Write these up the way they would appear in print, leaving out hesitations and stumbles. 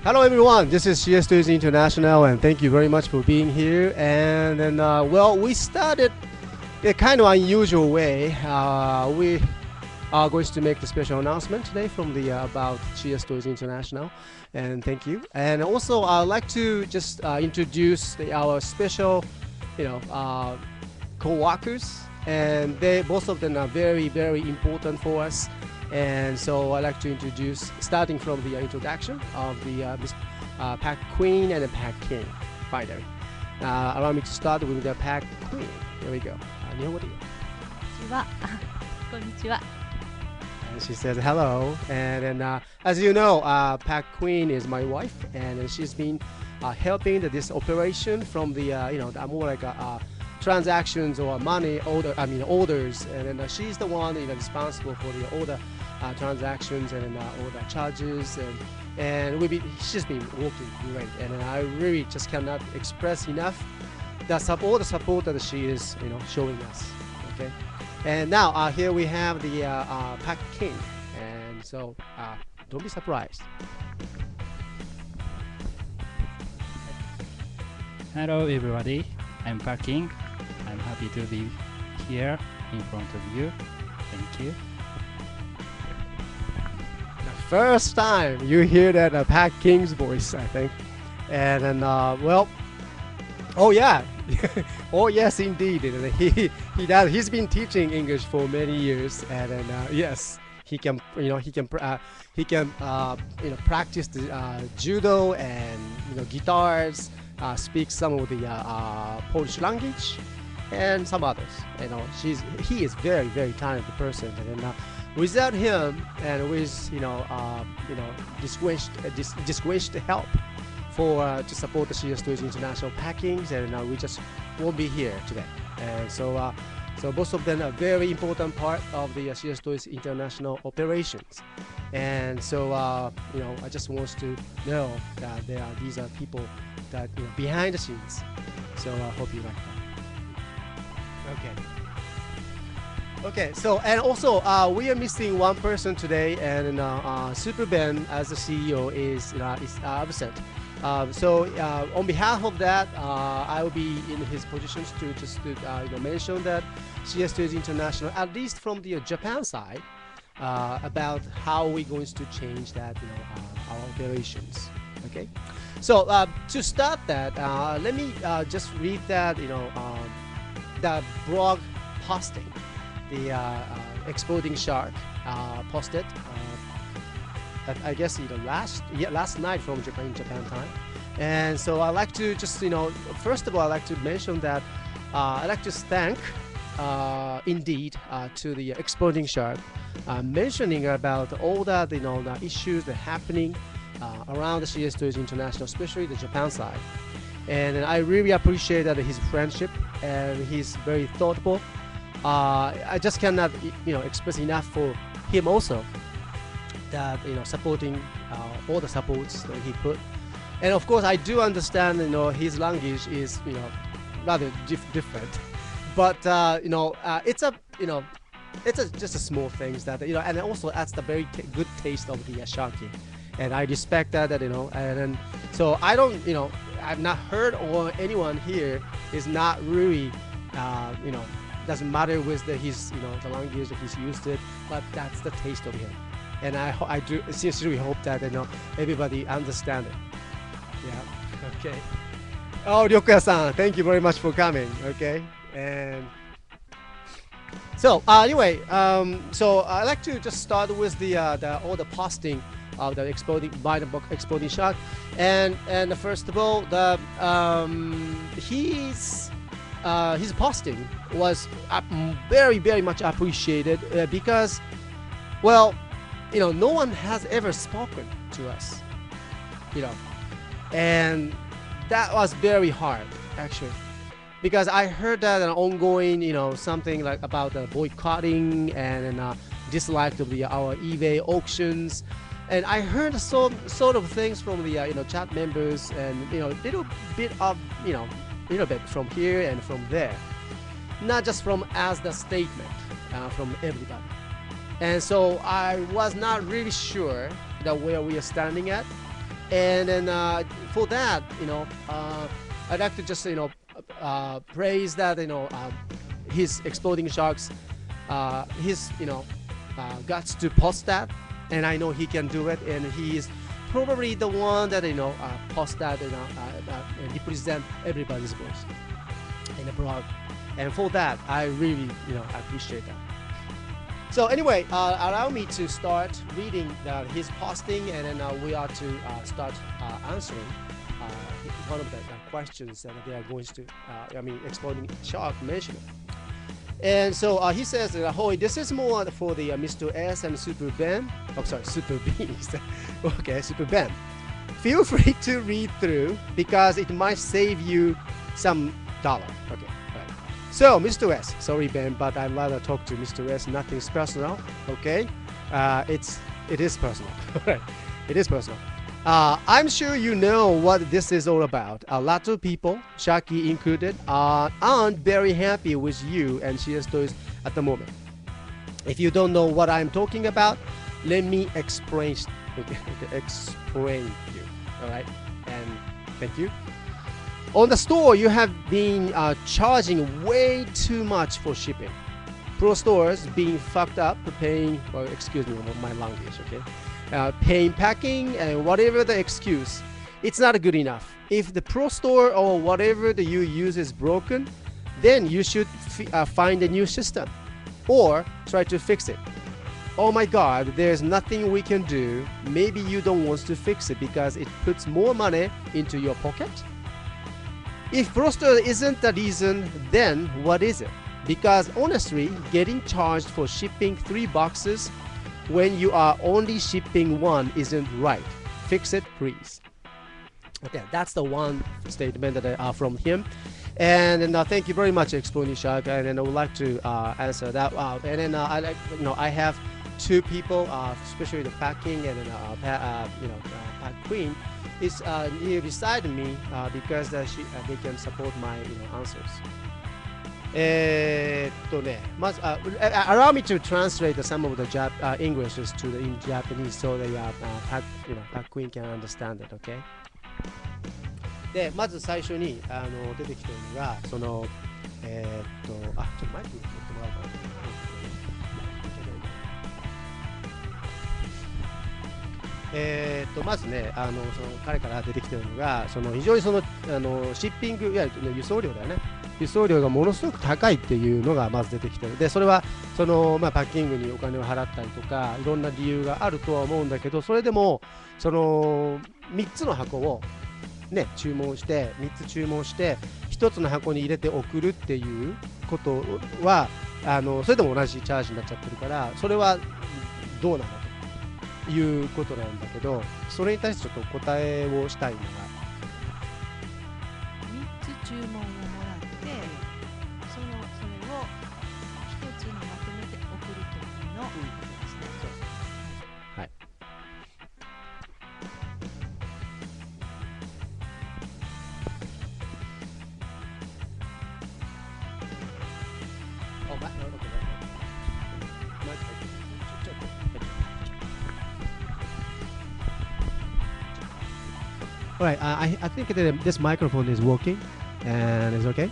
Hello everyone, this is CSTOYS International and thank you very much for being here. And then, well, we started a kind of unusual way. We are going to make the special announcement today from the about CSTOYS International, and thank you. And also, I'd like to just introduce our special, co-workers, and they both of them are very, very important for us. And so I'd like to introduce, starting from the introduction of the Paqueen and PaKing. Fine, there. Allow me to start with the Paqueen. Here we go. 日本語でいいよ。こんにちは。こんにちは。And she says hello. And then, as you know, Paqueen is my wife, and she's been helping this operation from the, the more like transactions or money order. Orders. And then she's the one responsible for the order transactions and all the charges. And she's been working great. And I really just cannot express enough all the support that she is, showing us. Okay. And now here we have the PaKing, and so don't be surprised. Hello everybody, I'm PaKing. I'm happy to be here in front of you. Thank you. The first time you hear that PaKing's voice, I think. And then, well, oh yeah. Oh yes, indeed. He does. He's been teaching English for many years, and then yes, he can practice the judo and guitars, speak some of the Polish language, and some others. He is very, very talented person, and then without him and with distinguished help to support the CSTOYS International PaKings, and we just won't be here today. And so both of them are very important part of the CSTOYS International operations. And so I just want to know that these are people that behind the scenes. So I hope you like that. Okay, so and also we are missing one person today, and Super Ben as the CEO is absent. So on behalf of that, I will be in his positions to just mention that CSTOYS International, at least from the Japan side, about how we're going to change that, our operations. Okay, so to start that, let me just read that, the blog posting, the exploding shark posted. I guess last night from Japan time. And so I'd like to just first of all I'd like to mention that I'd like to thank indeed to the exploding shark, mentioning about all that the issues that are happening around the CSTOYS International, especially the Japan side. And I really appreciate that his friendship, and he's very thoughtful. I just cannot express enough for him also, that supporting all the supports that he put. And of course I do understand his language is rather different, but it's just a small things that and also that's the very good taste of the sharking, and I respect that and so I don't I've not heard, or anyone here is not really doesn't matter with his the language that he's used it, but that's the taste of him. And I do sincerely hope that everybody understand it. Yeah. Okay. Oh, Ryokuya-san, thank you very much for coming. Okay. And so anyway, so I like to just start with all the posting of the exploding shark, and first of all, his posting was very, very much appreciated because, well, no one has ever spoken to us, and that was very hard actually, because I heard that an ongoing, something like about the boycotting and dislike of our eBay auctions, and I heard some sort of things from the chat members, and little bit from here and from there, not just from as the statement from everybody. And so I was not really sure that where we are standing at, And then for that, I'd like to just praise that his exploding sharks, his guts to post that, and I know he can do it, and he is probably the one that post that and represent everybody's voice in the blog, and for that I really I appreciate that. So anyway, allow me to start reading his posting, and then we are to start answering one of the questions that they are going to, exploding shark mentioned. And so he says, "Ahoy, this is more for the Mr. S and Super Ben. Oh, sorry, Super B. Okay, Super Ben. Feel free to read through because it might save you some dollar." Okay, right. So, Mr. S, sorry Ben, but I'd rather talk to Mr. S. Nothing's personal. Okay, it is personal. Right, it is personal. I'm sure you know what this is all about. A lot of people, Shaki included, aren't very happy with you and CSTOYS at the moment. If you don't know what I'm talking about, let me explain you. All right, and thank you. On the store, you have been charging way too much for shipping. Pro stores being fucked up, paying. Well, excuse me, my language. Okay. Paying packing and whatever the excuse, it's not good enough. If the pro store or whatever that you use is broken, then you should find a new system or try to fix it. Oh my god, there's nothing we can do. Maybe you don't want to fix it because it puts more money into your pocket. If pro store isn't the reason, then what is it? Because honestly, getting charged for shipping 3 boxes when you are only shipping 1 isn't right. Fix it, please. Okay, that's the one statement that from him. And then thank you very much, Exploding Shark. And then I would like to answer that. And then I have 2 people, especially the Paqueen and Paqueen is here beside me because they can support my answers. Allow me to translate some of the Englishes to in Japanese so that Paqueen can understand it, okay? で、まず最初に出てきてるのがそのちょっとマイク持ってもらうかな。まずね、その彼から出てきてるのがその非常にそのシッピングいわゆる輸送量だよね。輸送量がものすごく高いっていうのがまず出てきてる。でそれはその、パッキングにお金を払ったりとかいろんな理由があるとは思うんだけど、それでもその3つの箱をね注文して3つ注文して1つの箱に入れて送るっていうことはそれでも同じチャージになっちゃってるから、それはどうなのということなんだけど、それに対してちょっと答えをしたいのが3つ注文をもらってそれを1つにまとめて送るというのことですね。はい。Alright, I think that this microphone is working and it's okay.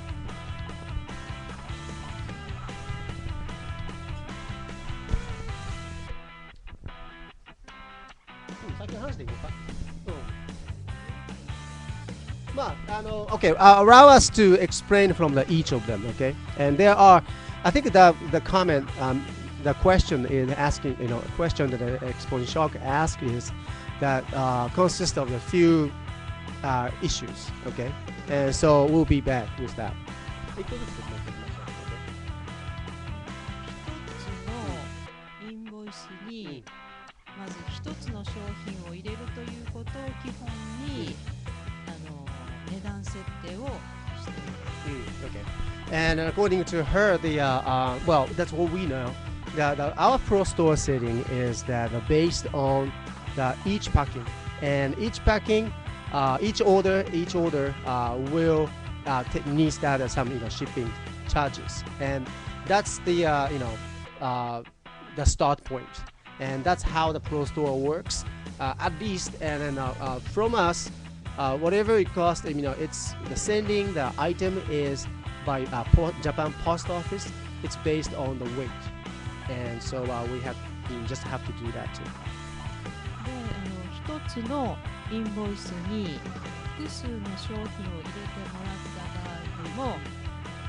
Okay, allow us to explain from each of them, okay? And there are, I think the comment, the question is asking, a question that the Exploding Shark asked is that consists of a few issues, okay? And so we'll be back with that. 一つのインボイスにまず一つの商品を入れるということを基本に値段設定をしています。Okay. And according to her, well, that's what we know. Our pro store setting is that based on each packing, and each packing, each order will needs that some shipping charges, and that's the start point, and that's how the pro store works. at least, and then from us, whatever it costs, it's the sending the item is by Japan Post Office. It's based on the weight, and so you just have to do that too. で、一つのインボイスに複数の商品を入れてもらった場合でも、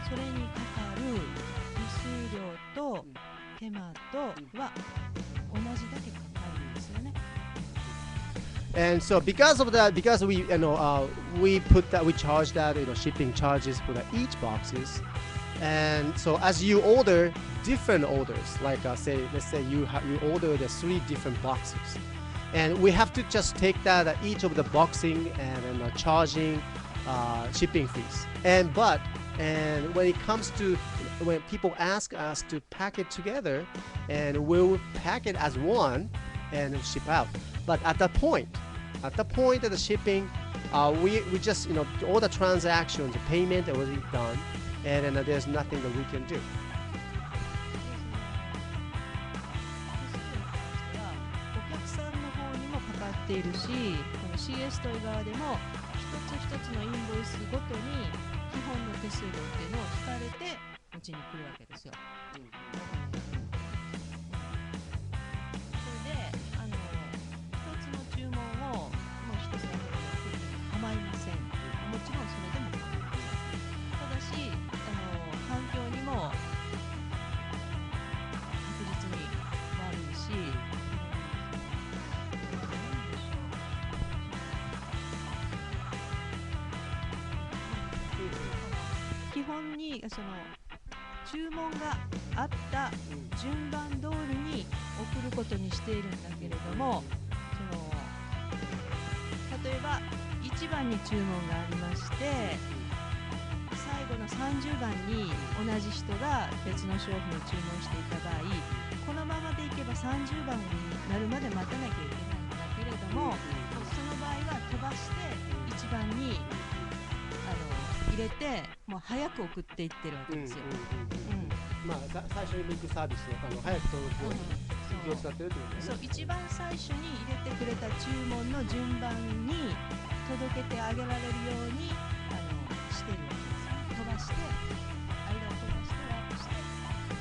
それにかかる輸送料と手間とは同じだけかかるんですよね。And so because of that, because we we charge that shipping charges for each boxes, and so as you order different orders, like let's say you order the 3 different boxes, and we have to just take that each of the boxing and charging shipping fees. And when it comes to when people ask us to pack it together, and we'll pack it as one and ship out. But at the point of the shipping, we just all the transactions, the payment already done, and then there's nothing that we can do. お客さんの方にもかかっているし、この CS トイ側でも一つ一つのインボイスごとに基本の手数料っていうのを引かれてうちに来るわけですよ。それで一つの注文をもう一つの方に送っても構いません。もちろんそれでも構いません。ただし環境にも確実に悪いし、基本にその注文があった順番通りに送ることにしているんだけれども、例えば1番に注文がありまして、最後の30番に同じ人が別の商品を注文していた場合、このままでいけば30番になるまで待たなきゃいけないんだけれども、その場合は飛ばして1番に入れて、もう早く送っていってるわけですよ。まあ最初にビッグサービスの早く届くように気を使ってるってことですね。そう、一番最初に入れてくれた注文の順番に届けてあげられるようにしてるわけですよね。飛ばして間を飛ばしてワープして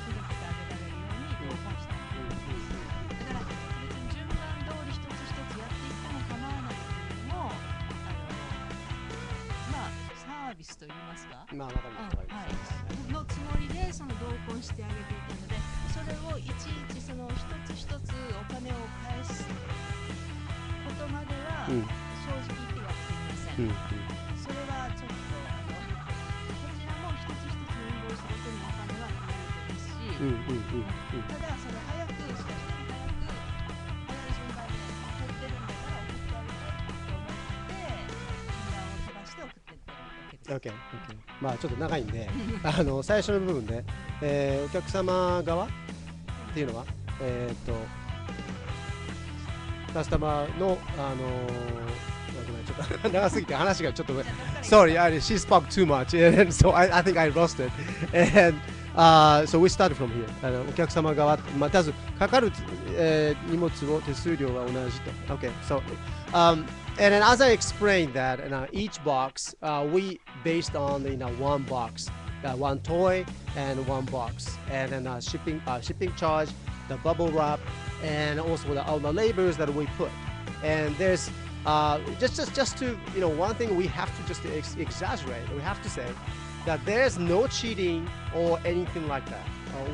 届けてあげられるように動かしてあげるわけです。だから別に順番通り一つ一つやっていっても構わないけれども、まあサービスと言いますか、まあわかります、はい、のつもりでその同梱してあげていたので、それをいちいちその一つ一つお金を返すことまでは正直言ってやっていません。それはちょっとこちらも一つ一つのインボイスごとにお金は取られてますし、ただその早く少しでも早い順番で取ってるんだから送ってあげたいと思って順番を飛ばして送ってってるわけです。OK。まあちょっと長いんで最初の部分で、お客様側っていうのはカスタマーのごめんちょっと長すぎて話がちょっとSorry, she spoke too much and so I think I lost it and so we started from here お客様側まずかかる、荷物を手数料は同じと OK so and then as I explained that each box we based on one box one toy and one box and then shipping charge the bubble wrap and also all the labels that we put and there's just to one thing we have to just exaggerate we have to say that there's no cheating or anything like that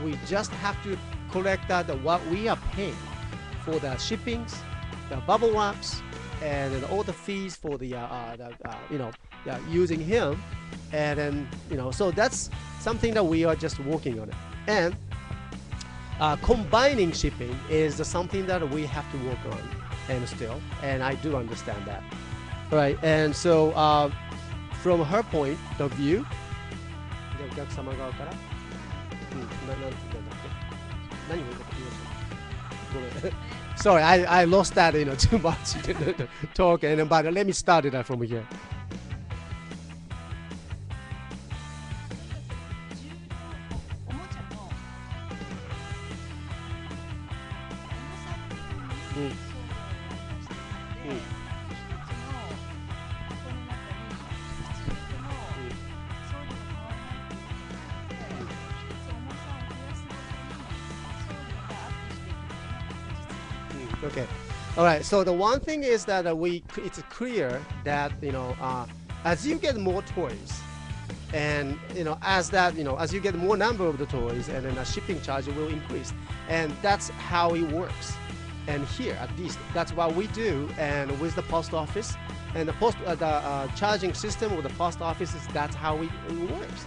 we just have to collect that what we are paying for the shippings the bubble wraps and then all the fees for the using him and then so that's something that we are just working on it and combining shipping is something that we have to work on and still and I do understand that right and so from her point of view お客様側からなんて言うんだっけ何を言いましたごめんSorry, I lost that too much talk and but let me start it from here. おもちゃの重さの部分に送料を渡していま Okay. All right. So the one thing is that it's clear that as you get more toys, and as you get more number of the toys, and then the shipping charge will increase, and that's how it works. And here, at least, that's what we do. And with the post office, and the charging system with the post offices, that's how it works.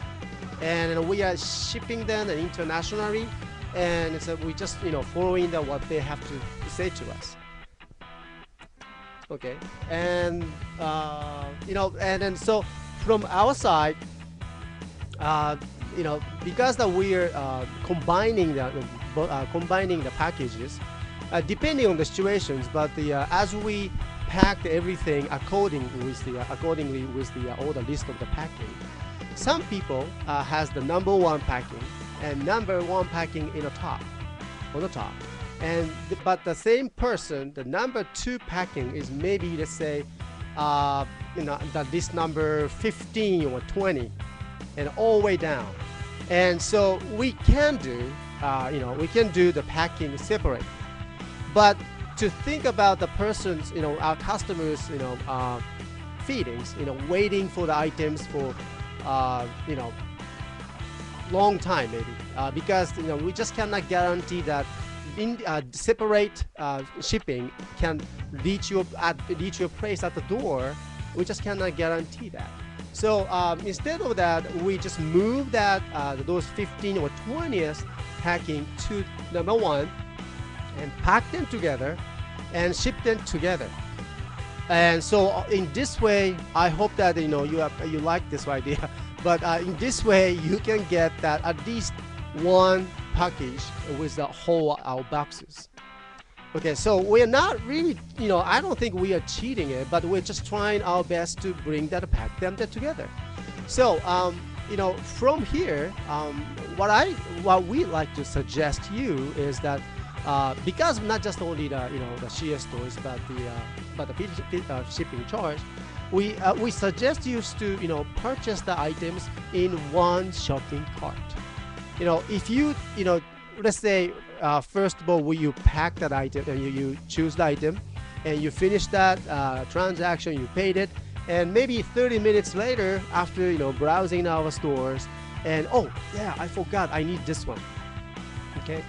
And we are shipping them internationally, and we just following what they have to say to us. Okay, and and then so from our side, because that we're combining the packages, depending on the situations, but as we packed everything accordingly with all the list of the packing. Some people has the number one packing and number one packing on the top, but the same person, the number two packing is maybe, let's say, this number 15 or 20, and all the way down. And so we can do the packing separate. But to think about the person's, our customers, feelings, waiting for the items for, long time maybe, because we just cannot guarantee that separate shipping can reach your place at the door. We just cannot guarantee that. So instead of that, we just move those 15 or 20th packing to number one, and pack them together and ship them together. And so in this way, I hope that you like this idea. But in this way, you can get that at least one package with the whole our boxes. Okay, so we're not really, I don't think we are cheating it, but we're just trying our best to pack them together. So from here, what we like to suggest you is that. Because not just only the CSTOYS, but the shipping charge, we suggest you to purchase the items in one shopping cart. If you let's say first of all you pack that item and you choose the item, and you finish that transaction, you paid it, and maybe 30 minutes later, after browsing our stores, and oh yeah, I forgot I need this one. Okay.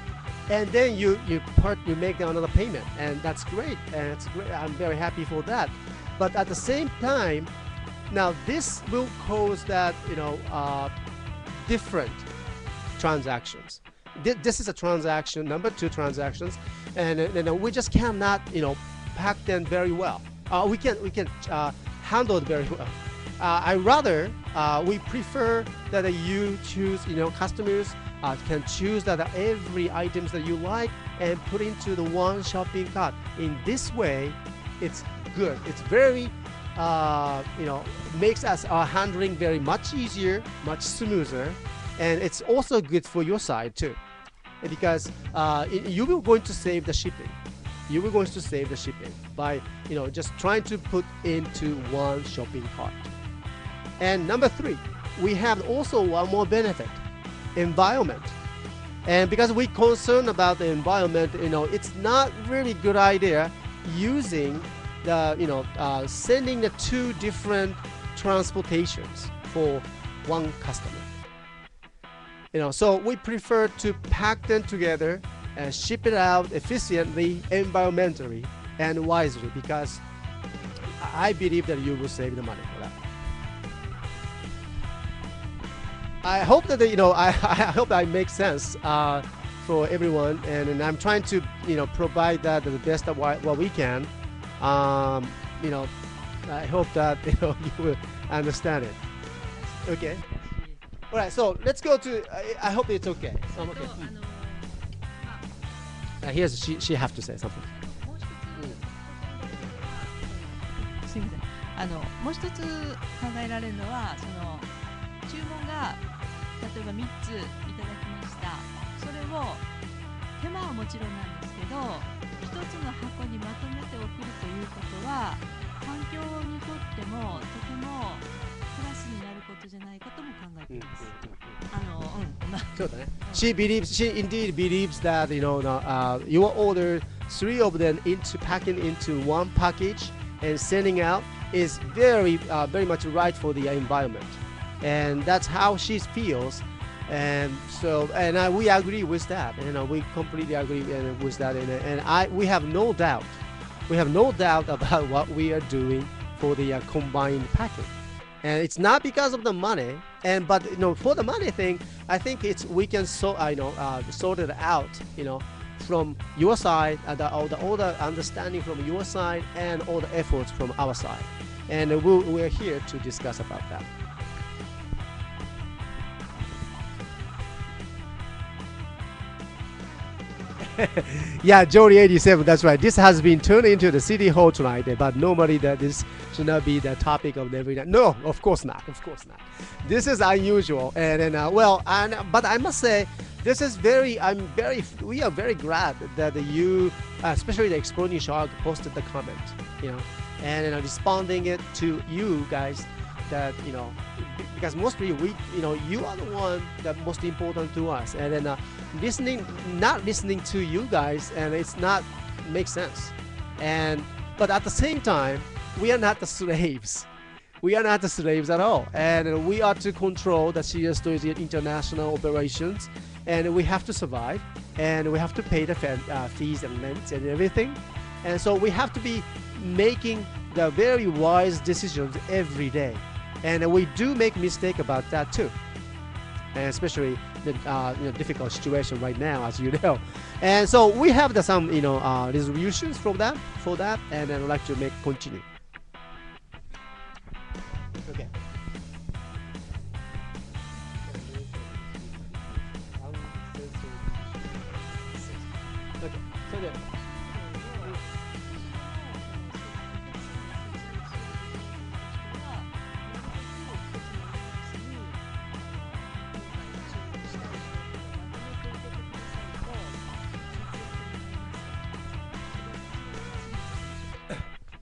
And then you make another payment, and that's great, and it's great. I'm very happy for that. But at the same time, now this will cause that different transactions. This is a transaction, number two transactions, and we just cannot pack them very well. We can handle it very well. We prefer that you choose, customers can choose that every items that you like and put into the one shopping cart. In this way, it's good. It's very, makes us our handling very much easier, much smoother, and it's also good for your side too, because you will going to save the shipping. You will going to save the shipping by just trying to put into one shopping cart. And number three, we have also one more benefit. Environment. And because we're concerned about the environment, it's not really good idea using the sending the two different transportations for one customer. So we prefer to pack them together and ship it out efficiently, environmentally, and wisely, because I believe that you will save the money for that. I hope that I hope I make sense for everyone, and I'm trying to provide that the best of what we can. I hope that you will understand it. Okay. All right. So let's go to. I hope it's okay. So I'm okay. Here's she have to say something. すみません。もう一つ考えられるのは、注文が例えば3ついただきました。それを手間はもちろんなんですけど、1つの箱にまとめて送るということは環境にとってもとてもプラスになることじゃないかとも考えています。そうだね。She indeed believes that your order 3 of them into packing into one package and sending out is very much right for the environment, and that's how she feels. And so, we agree with that, and we completely agree with that, and we have no doubt, about what we are doing for the combined packing. And it's not because of the money, but for the money thing, I think we can sort it out, from your side, all the understanding from your side, and all the efforts from our side, and we're here to discuss about that. Yeah, Jody 87, that's right. This has been turned into the city hall tonight, but normally this should not be the topic of every night. No, of course not. This is unusual, but I must say, this is we are very glad that you, especially the Exploding Shark, posted the comment, and responding it to you guys, that because mostly you are the one that most important to us, and then not listening to you guys, and it's not makes sense, but at the same time, we are not the slaves. We are not the slaves at all, and we are to control the CSTOYS international operations, and we have to survive, and we have to pay the fees and rents and everything, and so we have to be making the very wise decisions every day. And we do make mistake about that too, and especially the difficult situation right now, as you know. And so we have some resolutions for that, and I'd like to continue. Okay. Okay. So there.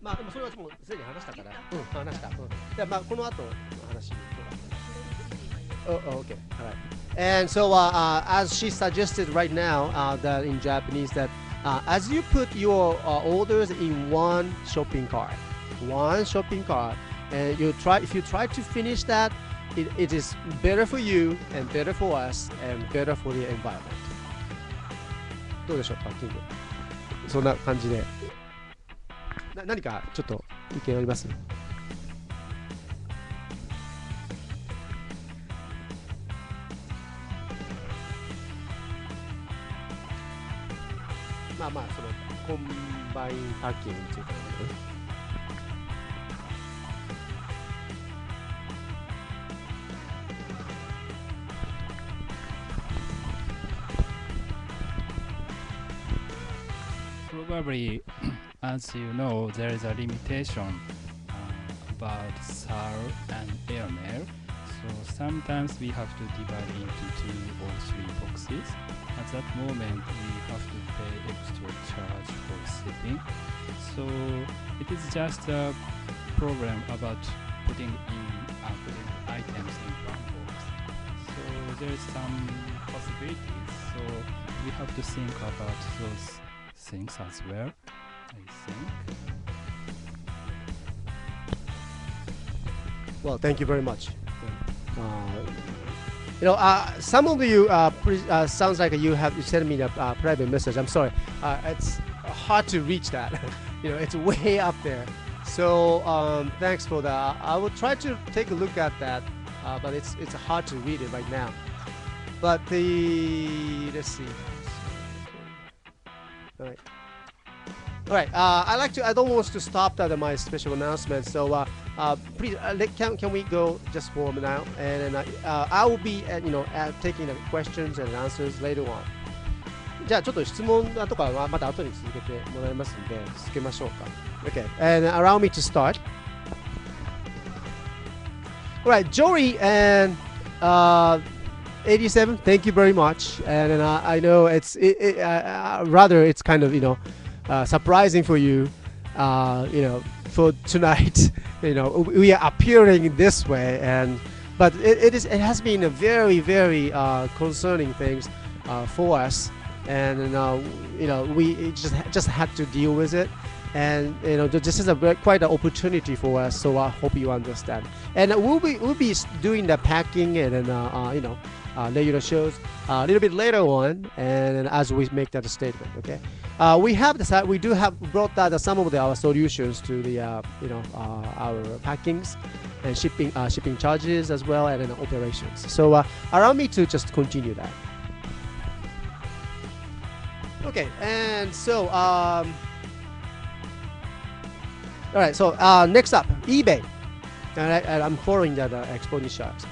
まあでもそれはもうすでに話したから、話した。で、まあこの後の話。Oh, okay, all right. And so, as she suggested right now, that in Japanese, that as you put your orders in one shopping cart, and if you try to finish that, it is better for you and better for us and better for the environment. どうでしょう、パッキング。そんな感じで。何かちょっと意見あります？まあそのコンバインパッキングについてなんだけどね。Probably, as you know, there is a limitation about SAR and airmail. So sometimes we have to divide into 2 or 3 boxes. At that moment, we have to pay extra charge for shipping. So it is just a problem about putting items in one box. So there is some possibilities. So we have to think about those things as well, I think. Well, thank you very much. Some of you sounds like you sent me a private message. I'm sorry. It's hard to reach that. It's way up there. So thanks for that. I will try to take a look at that, but it's hard to read it right now. But let's see. All right. I don't want to stop that my special announcement. So please, can we go just for now? And then I will be, taking the questions and answers later on. じゃあちょっと質問とかはまた後に続けてもらいますので続けましょうか。Okay. And allow me to start. All right, Jory and 87. Thank you very much. And I know it's rather it's kind of surprising for you, for tonight. We are appearing this way, but it has been a very concerning things for us. and we just had to deal with it. And this is quite an opportunity for us, so I hope you understand. And we'll be doing the packing and then later shows a little bit later on, and as we make that statement. Okay, we do have brought that some of our solutions to the our packings and shipping charges as well, and then operations. So allow me to just continue that. Okay, and so all right, so next up, eBay. All right, and I'm following that exploding sharks.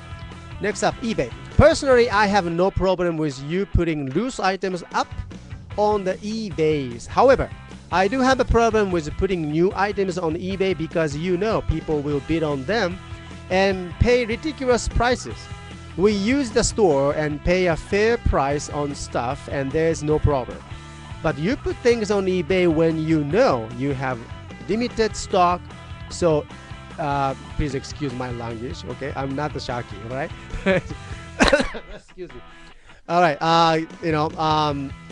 Next up, eBay. Personally, I have no problem with you putting loose items up on the eBays. However, I do have a problem with putting new items on eBay because people will bid on them and pay ridiculous prices. We use the store and pay a fair price on stuff, and there's no problem. But you put things on eBay when you have limited stock, so please excuse my language. Okay, I'm not the Sharky, right? Excuse me. All right,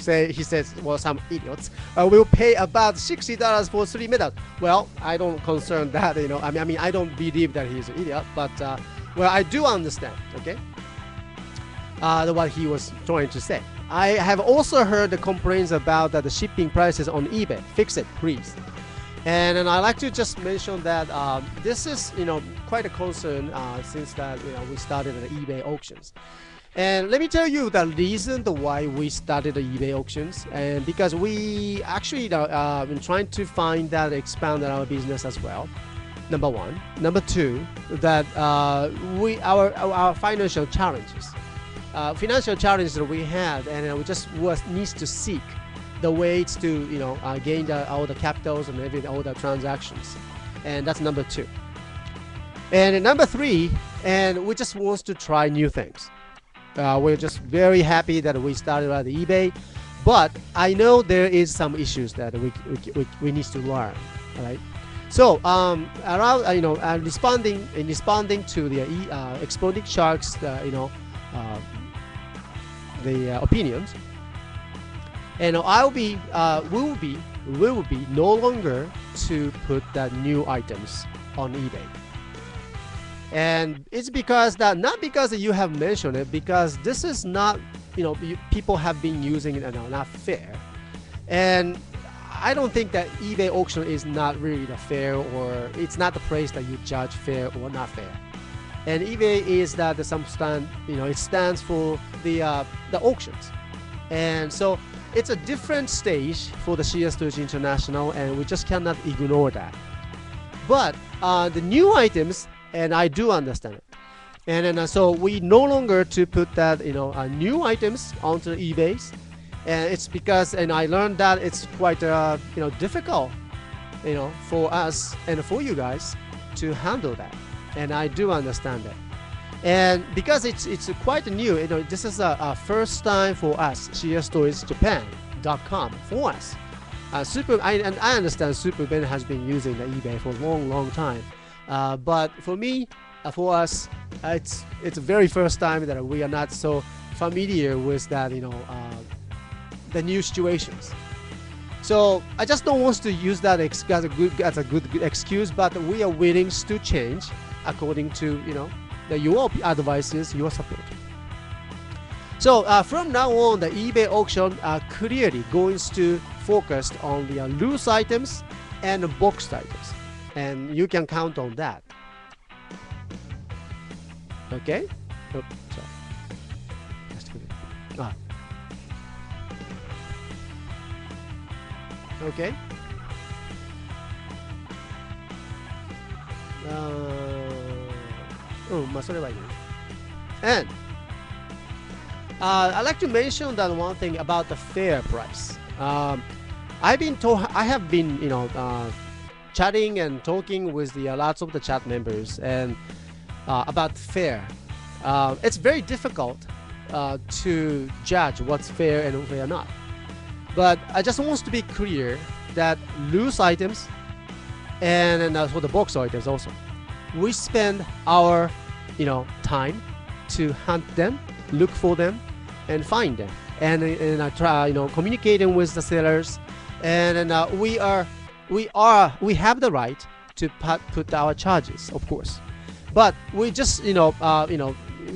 he says, well, some idiots will pay about $60 for 3 meters. Well, I don't concern that, I mean, I don't believe that he's an idiot, but well, I do understand. Okay, what he was trying to say. I have also heard the complaints about the shipping prices on eBay. Fix it, please. And I'd like to just mention that this is, quite a concern since that we started the eBay auctions. And let me tell you the reason why we started the eBay auctions, and because we actually been trying to find that expand our business as well. Number one. Number two, that our financial challenges, that we had, and we just needs to seek the ways to gain all the capitals and all the transactions, and that's number two. And number three, and we just wants to try new things. We're just very happy that we started at the eBay, but I know there is some issues that we need to learn. All right. So around responding to the exploding sharks, the opinions. And we will be no longer to put that new items on eBay. And it's because that, not because you have mentioned it, because this is not, people have been using it and not fair. And I don't think that eBay auction is not really the fair, or it's not the place that you judge fair or not fair. And eBay is that it stands for the auctions. And so it's a different stage for the CSTOYS International, and we just cannot ignore that. But the new items, and I do understand it, and then so we no longer to put that new items onto eBays, and it's because, and I learned that it's quite difficult for us and for you guys to handle that, and I do understand that. And because it's quite new, this is a first time for us, CSTOYSJapan.com, for us. And I understand Super Ben has been using the eBay for a long time, but for me, for us, it's the very first time that we are not so familiar with that, the new situations. So I just don't want to use that as a good excuse, but we are willing to change according to your advices, your support. So from now on, the eBay auction clearly going to focus on the loose items and boxed items, and you can count on that. Okay. Oh, sorry. Okay. And I'd like to mention that one thing about the fair price. I have been chatting and talking with the lots of the chat members and about fair. It's very difficult to judge what's fair and fair not. But I just want to be clear that loose items and for the box items also, we spend our time to hunt them, look for them, and find them. and try, communicating with the sellers, and we have the right to put our charges, of course, but we just we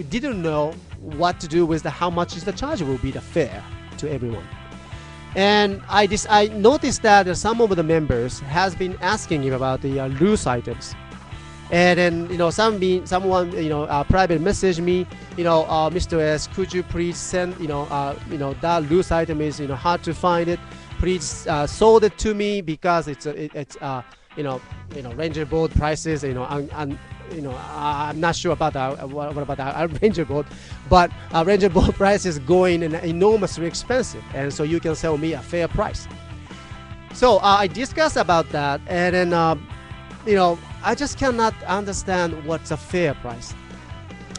didn't know what to do with how much is the charge will be the fair to everyone. And I noticed that some of the members has been asking him about the loose items, and then someone private message me, Mr. S, could you please send that loose item is hard to find it, please sold it to me because it's Ranger board prices, I'm not sure about what about our Ranger board, but Ranger board price is going enormously expensive, and so you can sell me a fair price. So I discussed about that, and then I just cannot understand what's a fair price,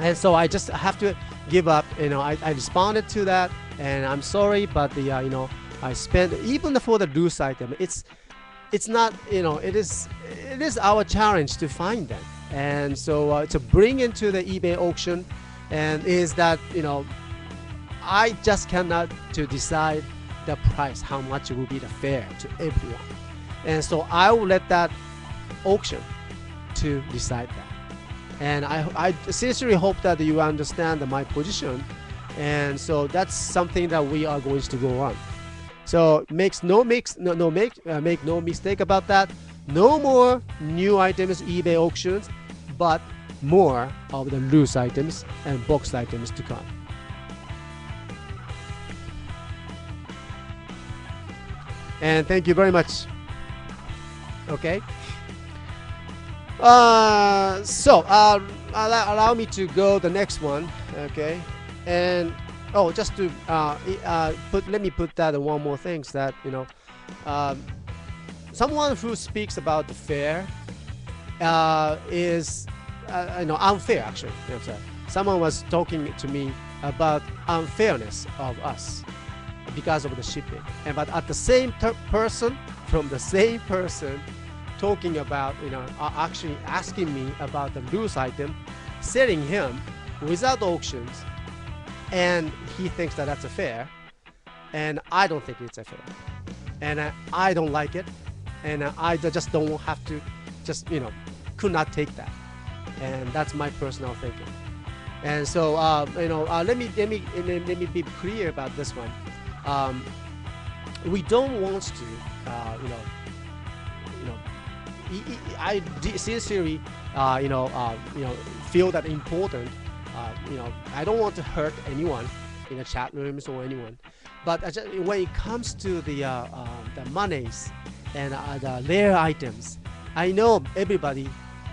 and so I just have to give up. I responded to that, and I'm sorry, but I spent even for the loose item. It's not, it is our challenge to find them, and so to bring into the eBay auction, and is that I just cannot to decide the price, how much it will be the fair to everyone, and so I will let that auction to decide that. And I sincerely hope that you understand my position, and so that's something that we are going to go on. So make no mistake about that. No more new items eBay auctions, but more of the loose items and boxed items to come. And thank you very much. Okay. Allow me to go the next one. Okay. And just to let me put that in one more thing, that someone who speaks about the fair is unfair, actually. Someone was talking to me about unfairness of us because of the shipping, but at the same person from the same person talking about actually asking me about the loose item, selling him without auctions, and he thinks that that's a fair, and I don't think it's a fair, and I don't like it, and I just don't have to, just could not take that, and that's my personal thinking. And so let me be clear about this one. We don't want to I sincerely feel that important. I don't want to hurt anyone in the chat rooms or anyone, but when it comes to the monies and the rare items, I know everybody,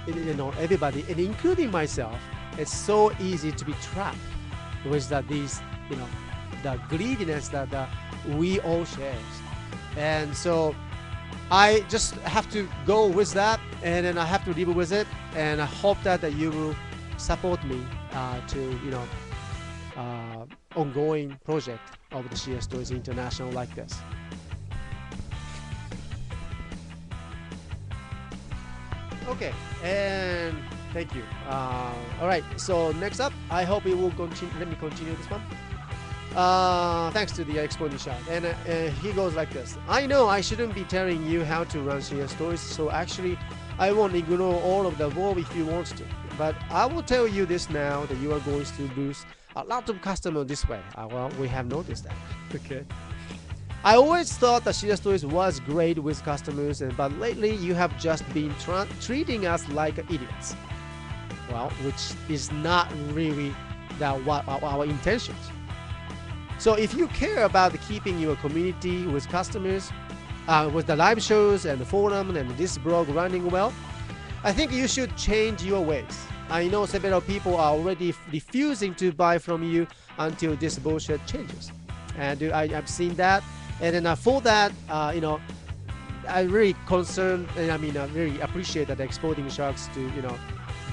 everybody, and including myself, it's so easy to be trapped with these, the greediness that we all share, and so I just have to go with that, and then I have to live with it, and I hope that you will support me to ongoing project of the CSTOYS International like this. Okay, and thank you. All right, so next up, I hope it will continue. Let me continue this one. Thanks to the explanation, and he goes like this. I know I shouldn't be telling you how to run CSTOYS, so actually I won't ignore all of the above if you want to, but I will tell you this now, that you are going to lose a lot of customers this way. Well, we have noticed that. Okay. I always thought that CSTOYS was great with customers, but lately you have just been treating us like idiots. Well, which is not really what our intentions. So if you care about keeping your community with customers, with the live shows and the forum and this blog running well, I think you should change your ways. I know several people are already refusing to buy from you until this bullshit changes, and I've seen that. And then for that, I really concerned, and I really appreciate that Exploding Sharks to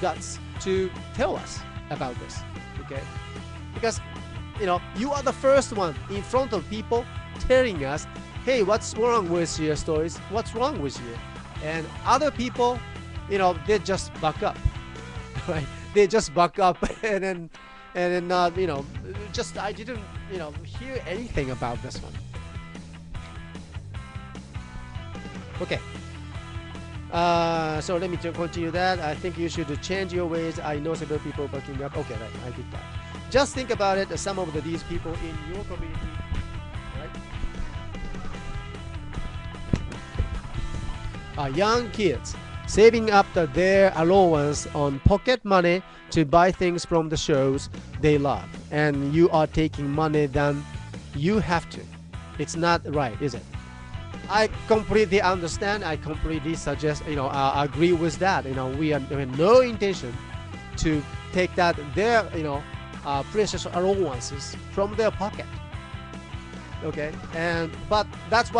guts to tell us about this. Okay, because you are the first one in front of people telling us, hey, what's wrong with CSTOYS? What's wrong with you? And other people, they just buck up, right? They just buck up, and then just I didn't hear anything about this one. Okay. So let me continue that. I think you should change your ways. I know several people backing up. Okay, right. I did that. Just think about it. Some of these people in your community, right? Are young kids saving up their allowance on pocket money to buy things from the shows they love, and you are taking money than you have to. It's not right, is it? I completely understand. I completely suggest, agree with that. We have no intention to take their, precious allowances from their pocket. Okay, but that's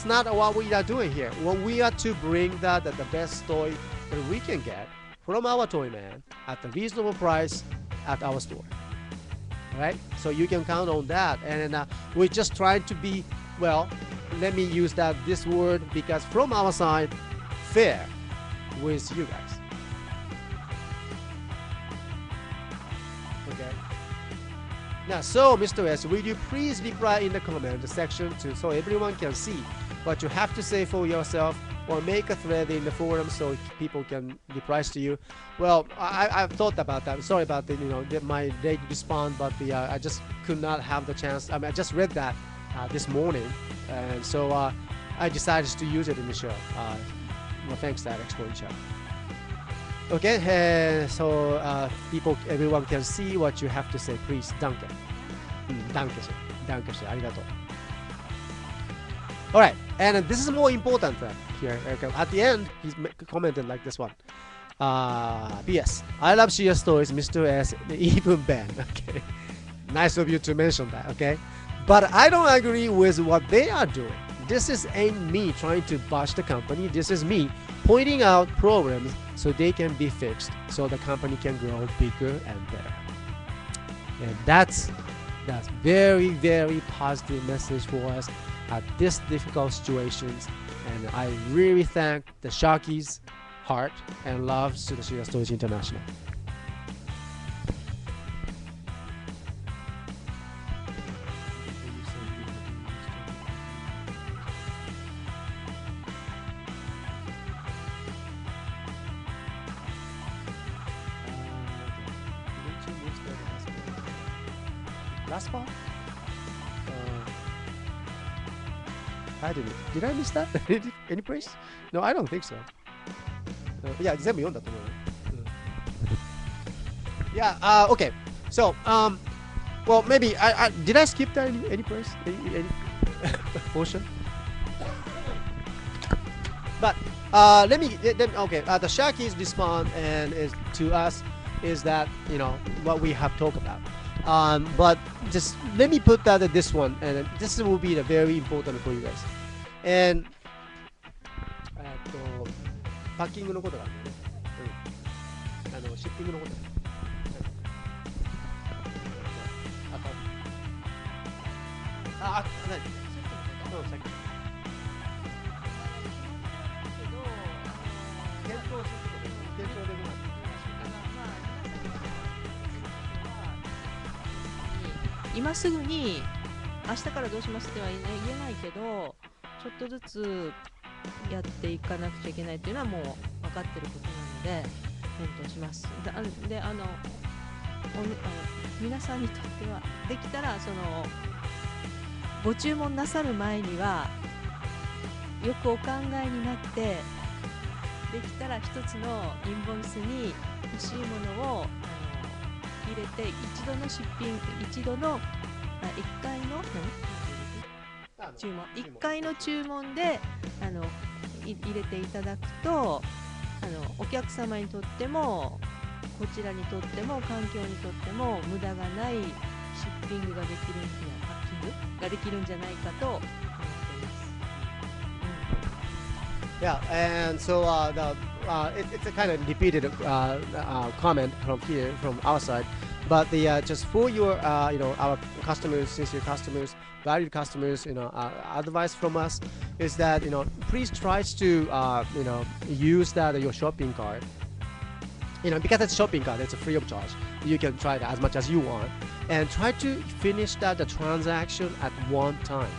not what we are doing here. When we are to bring the best toy that we can get from our toy man at a reasonable price at our store. Right? So you can count on that, and we're just trying to be, well, let me use this word, because from our side, fair with you guys. Okay. Now, so Mr. S, will you please reply in the comment section so everyone can see what you have to say for yourself, or make a thread in the forum so people can reply to you. Well, I've thought about that. Sorry about my late response, but I just could not have the chance. I just read that this morning, and so I decided to use it in the show. Thanks to that Exploring show. Okay, so everyone can see what you have to say. Please, danke. Danke, arigato. All right, and this is more important here. At the end, he's commented like this one. P.S. I love CSTOYS, Mr. S, even Ben. Okay, nice of you to mention that. Okay, but I don't agree with what they are doing. This ain't me trying to bash the company. This is me pointing out problems so they can be fixed, so the company can grow bigger and better. And that's very, very positive message for us at this difficult situations. And I really thank the Sharky's heart and love to the CSTOYS International. Last part? I didn't. Did I miss that? Any praise? No, I don't think so. Yeah, 全部読んだと思うよ。Yeah, okay. So, well, maybe did I skip that any praise? Any portion? But let me okay. The Sharky's response to us is that what we have talked about. But just let me put that at this one, and this will be very important for you guys. And packing のことなんだよね。シッピングのこと。何？さっき。検討することできない。今すぐに明日からどうしますっては言えないけど、ちょっとずつやっていかなくちゃいけないっていうのはもう分かってることなので検討します。で皆さんにとってはできたらご注文なさる前にはよくお考えになって、できたら一つのインボイスに欲しいものを入れて、一度の出品、1回の注文、1回の注文で入れていただくと、お客様にとってもこちらにとっても環境にとっても無駄がないシッピングができるパッキングができるんじゃないかと思っています。Yeah, and so it's a kind of repeated comment from our side, but just for your our customers, sincere customers, valued customers, advice from us is that please try to use your shopping cart because it's shopping cart, it's a free of charge. You can try that as much as you want, and try to finish the transaction at one time.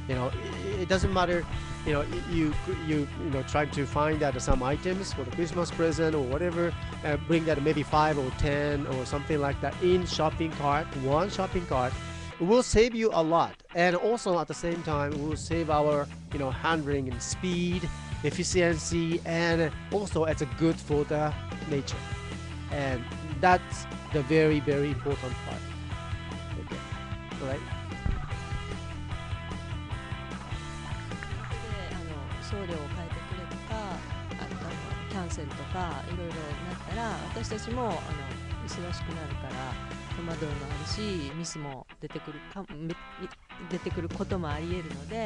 It doesn't matter. Trying to find out some items for the Christmas present or whatever, bring that maybe 5 or 10 or something like that in shopping cart, one shopping cart. It will save you a lot, and also at the same time it will save our handling and speed, efficiency, and also it's a good for the nature, and that's the very very important part. Okay, all right. 送料を変えてくれとか、キャンセルとかいろいろなったら、私たちも忙しくなるから戸惑いもあるし、ミスも出てくることもあり得るので、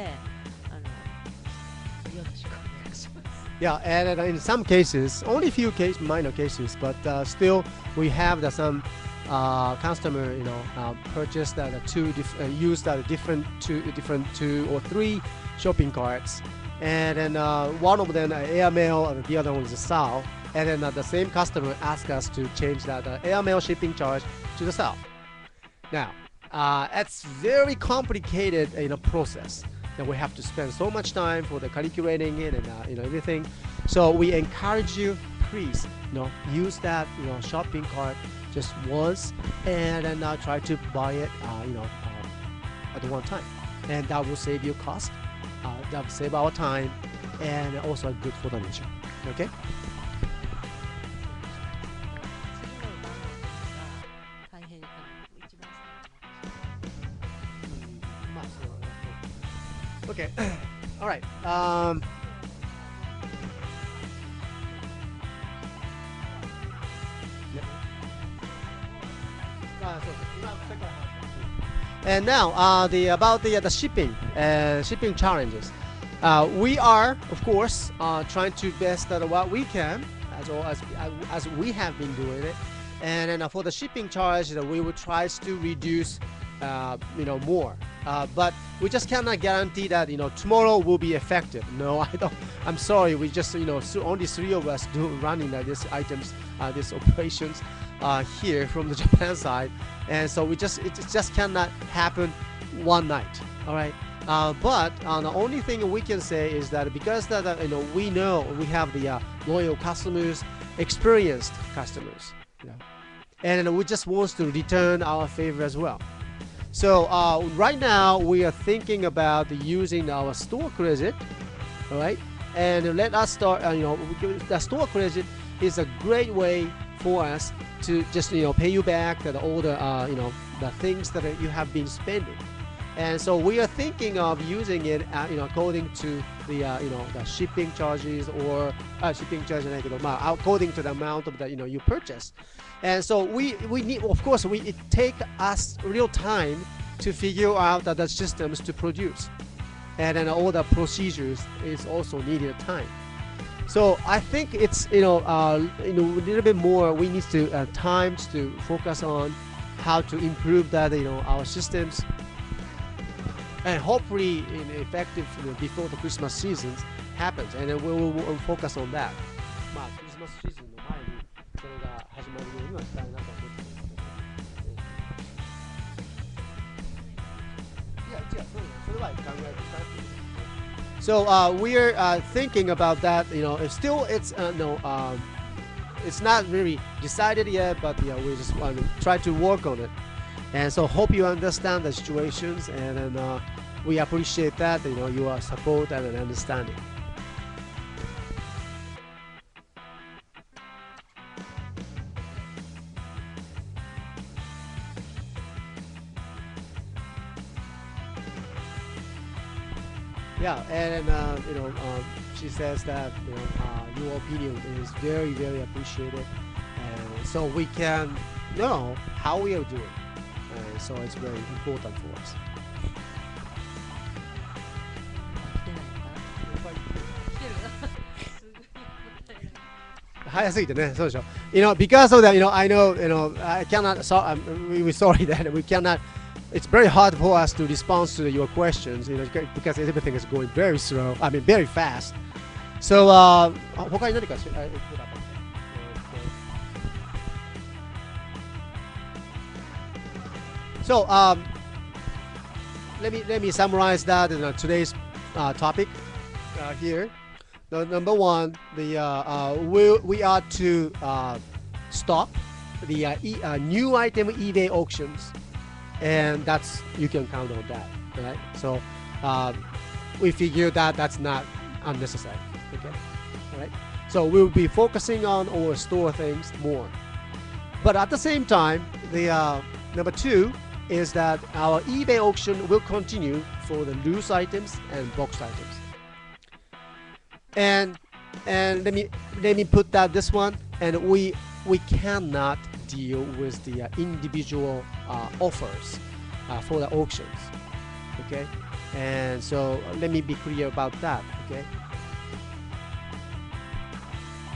よろしくお願いします。Yeah, and in some cases, only few minor cases, but still we have some customer, purchased used different two or three shopping carts, and then one of them airmail, and the other one is a South, and then the same customer asked us to change that airmail shipping charge to the South. Now, it's very complicated process. That we have to spend so much time for the calculating it and everything. So we encourage you, please, use that shopping cart just once, and then try to buy it, at one time, and that will save you cost. That will save our time, and also good for the nature. Okay. 大変一番Okay. All right. And now about the shipping challenges. We are, of course, trying to best what we can, as we have been doing it. And then for the shipping charge, we will try to reduce, more. But we just cannot guarantee that tomorrow will be effective. No, I don't. I'm sorry. We just only 3 of us running these items, these operations here from the Japan side, and so it just cannot happen one night. All right. But the only thing we can say is that because that we know we have the loyal customers, experienced customers, and we just want to return our favor as well. So right now we are thinking about using our store credit, all right? And let us start. The store credit is a great way for us to just pay you back all the the things that you have been spending. And so we are thinking of using it, according to the the shipping charges or shipping charge, according to the amount of the you purchase. And so we need, of course, it take us real time to figure out the systems to produce, and then all the procedures is also needed time. So I think it's a little bit more. We need to time to focus on how to improve that our systems, and hopefully effective before the Christmas season happens, and then we will focus on that. まあクリスマスシーズンの前にそれが始まるようにはしたいなと思ってます。いや、違う、それは考えていかなくていいですね。So we are thinking about that. Still it's it's not really decided yet, but we just want to try to work on it. And so hope you understand the situations, and then we appreciate that your support and understanding. Yeah, and she says that your opinion is very, very appreciated, and so we can know how we are doing. So it's very important for us. 早すぎてね、そうでしょ。Because of that, I know, I cannot. So I'm really sorry that we cannot. It's very hard for us to respond to your questions, because everything is going very slow. I mean, very fast. So, 他に何か So let me summarize that in today's topic here. Number one, we are to stop the new item eBay auctions, and that's you can count on that, right? So we figure that that's not unnecessary. Okay, all right. So we'll be focusing on our store things more, but at the same time, the number two is that our eBay auction will continue for the loose items and box items. And let me put that this one, and we cannot deal with the individual offers for the auctions. Okay, and so let me be clear about that. Okay.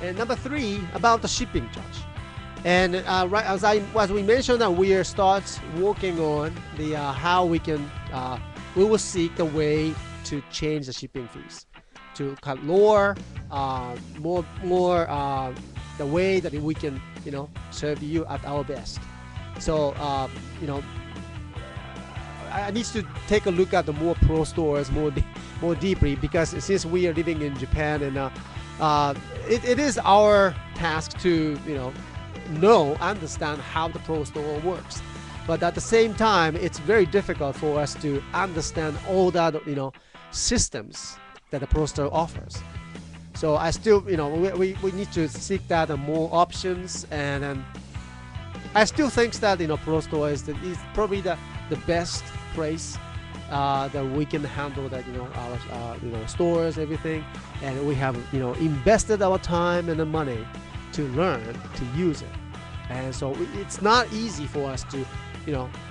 And number three, about the shipping charge. And right as we mentioned, that we are start working on the how we can we will seek the way to change the shipping fees to cut lower, more the way that we can serve you at our best. So I need to take a look at the more pro stores more deeply, because since we are living in Japan, and it is our task to understand how the pro store works. But at the same time, it's very difficult for us to understand all that systems that the pro store offers. So I still we need to seek that more options, and I still think that pro store is probably the best place that we can handle that our stores, everything, and we have invested our time and the money to learn to use it. And so it's not easy for us to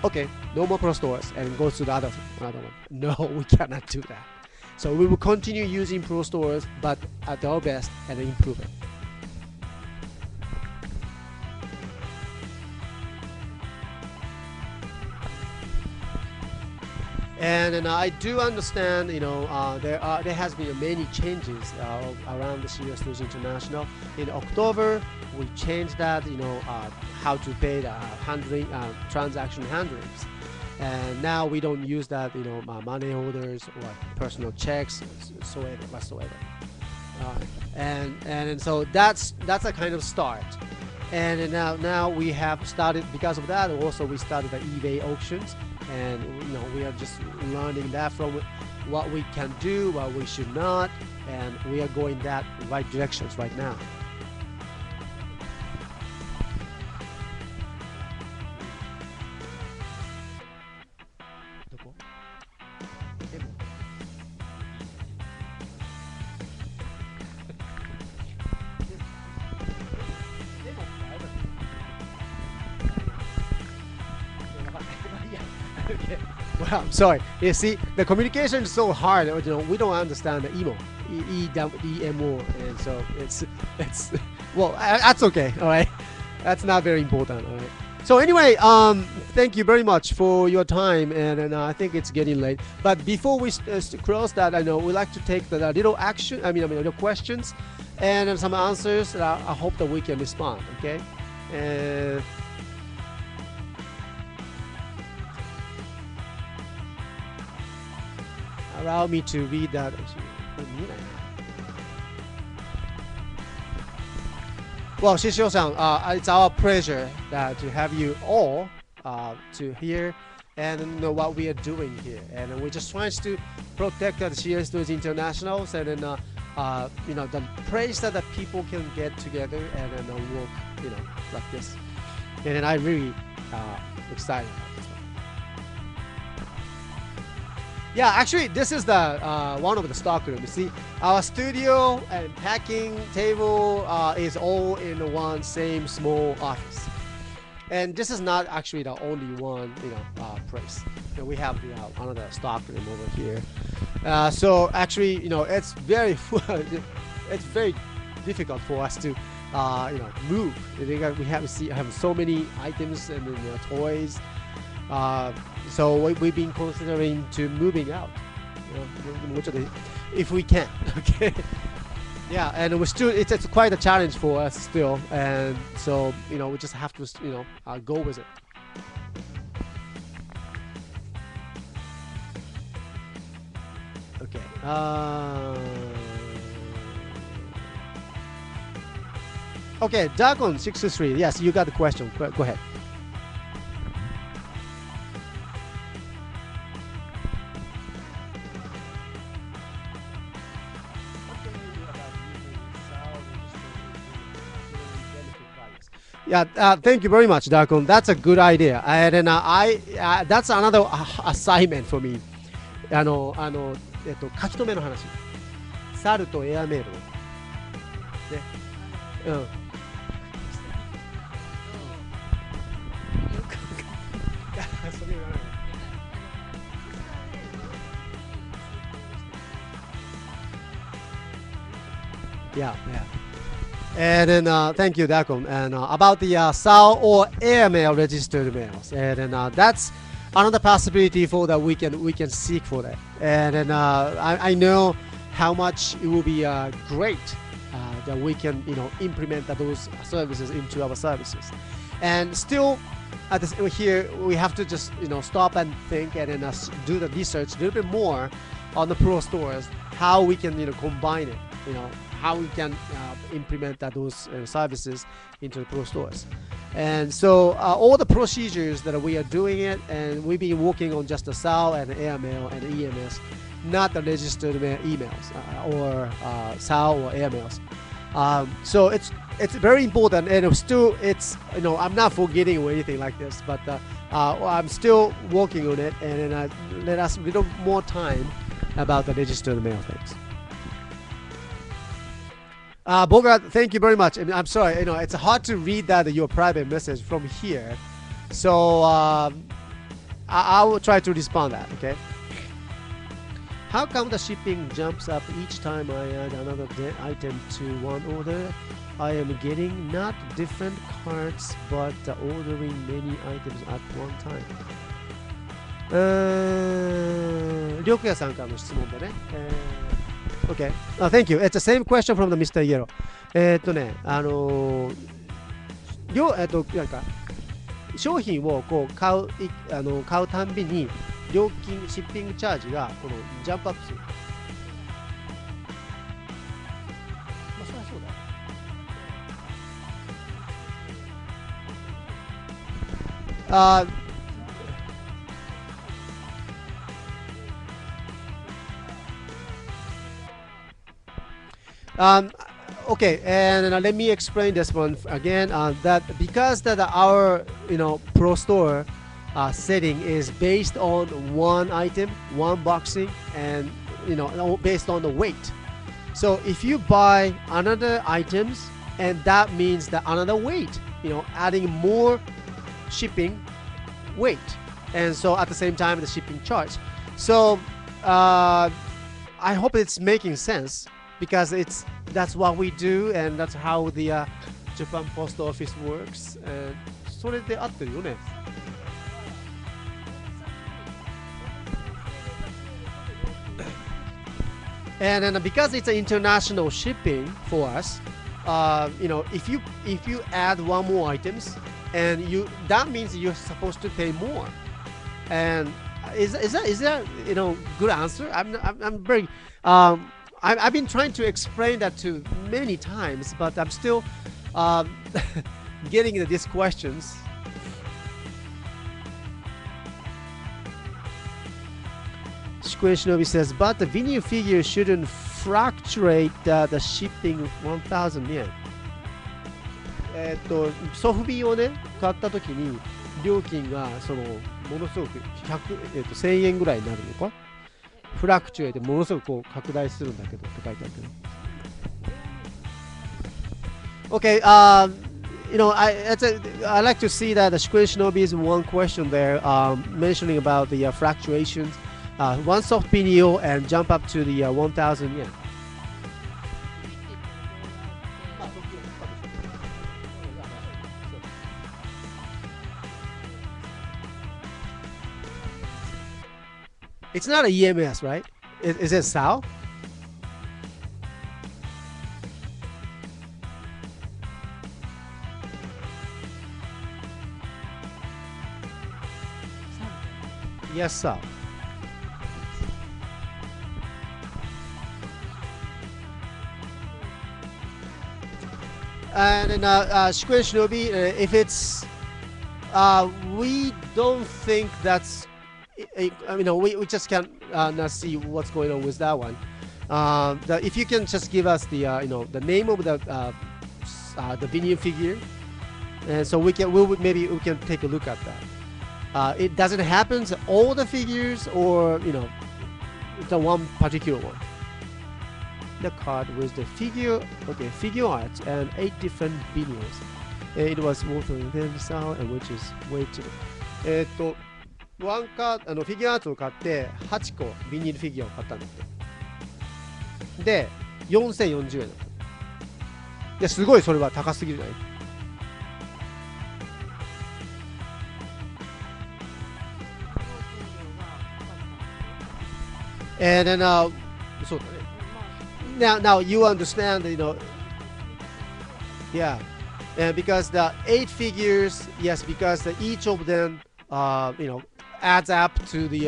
okay, no more pro stores and go to the other one. No, we cannot do that. So we will continue using pro stores, but at our best, and improve it. And I do understand, there has been many changes around the CSTOYS International. In October, we changed that, how to pay the handling, transaction handlings. And now we don't use that, money orders or personal checks whatsoever. And so that's a kind of start. And now we have started, because of that. Also, we started the eBay auctions, and we are just learning that from what we can do, what we should not, and we are going that right directions right now. Okay. Well, I'm sorry. You see, the communication is so hard. We don't understand the emo, emo, and so it's well, that's okay. All right, that's not very important. All right. So anyway, thank you very much for your time, and I think it's getting late. But before we close that, I know we like to take the little action. Little questions, and some answers. I hope that we can respond. Okay. Allow me to read that. Well, Shishio-san, it's our pleasure to have you all to hear and know what we are doing here. And we're just trying to protect the CSTOYS Internationals, and then the place that the people can get together and then work, like this. And then I'm really excited about this one. Yeah, actually, this is the one of the stock rooms. See, our studio and packing table is all in one same small office. And this is not actually the only one, place. And we have another stock room over here. So actually, it's very it's very difficult for us to move. We have so many items and toys. So we've been considering to moving out, if we can. Okay. Yeah, and we're still it's quite a challenge for us still, and so we just have to go with it. Uh, okay, Dagon 63. Yes, you got the question. Go ahead. Yeah, thank you very much, Dakon. That's a good idea. And then that's another assignment for me. 書き留めの話。猿とエアメールを。ね。うん。よくわかんないそれ言わない。Yeah, yeah. And then thank you, Dakon. And about the SAL or airmail registered mails, and then that's another possibility for that we can seek for that. And then I know how much it will be great that we can implement those services into our services. And still, at this, here we have to just stop and think and then do the research a little bit more on the pro stores, how we can combine it, how we can implement those services into the pro stores. And so all the procedures that we are doing it, and we've been working on just the SAL and airmail and EMS, not the registered emails or SAL or airmails. So it's very important, and still it's I'm not forgetting or anything like this, but I'm still working on it, and then let us a little more time about the registered mail things. Bogart, thank you very much. I mean, I'm sorry, it's hard to read your private message from here, so I will try to respond that. Okay. How come the shipping jumps up each time I add another item to one order? I am getting not different cards, but ordering many items at one time. りょうくやさんからの質問でね。Okay. Thank you. It's the same question from the Mr. Yellow. なんか商品を買うたんびに料金シッピングチャージがジャンプアップする。まあそりゃそうだ。Okay, and let me explain this one again. That because our pro store setting is based on one item, one boxing, and based on the weight. So if you buy another items, and that means that another weight, adding more shipping weight, and so at the same time the shipping charge. So I hope it's making sense. Because that's what we do, and that's how the Japan Post Office works. それで合ってるよね。And then because it's an international shipping for us, if you add one more items, and that means you're supposed to pay more. And is that good answer? I'm very I've been trying to explain that to many times, but I'm still getting these questions. Shinobi says, but the vinyl figure shouldn't fluctuate the shipping 1,000 yen. ソフビをね買った時に料金がものすごく1000円ぐらいになるのか。フラクチュエーでものすごく拡大するんだけどって書いてあるけど。Okay, I like to see that the Shinobi's one question there, mentioning about the fluctuations, one soft vinyl and jump up to the 1,000 yen. It's not a EMS, right? Is it SAL? Yes, SAL. And then Shikuen Shinobi, if it's we don't think that's I mean, we just can't not see what's going on with that one. If you can just give us the the name of the vinyl figure, and so maybe we can take a look at that. It doesn't happen to all the figures, or the one particular one. The card with the figure, okay, figure art and 8 different videos. It was worth $10, and which is way too. ワンカードフィギュアアーツを買って8個ビニールフィギュアを買ったんだってで4040円だったですごいそれは高すぎるじゃない And thenそうだね now you understand yeah and because the 8 figures yes because each of them adds up to the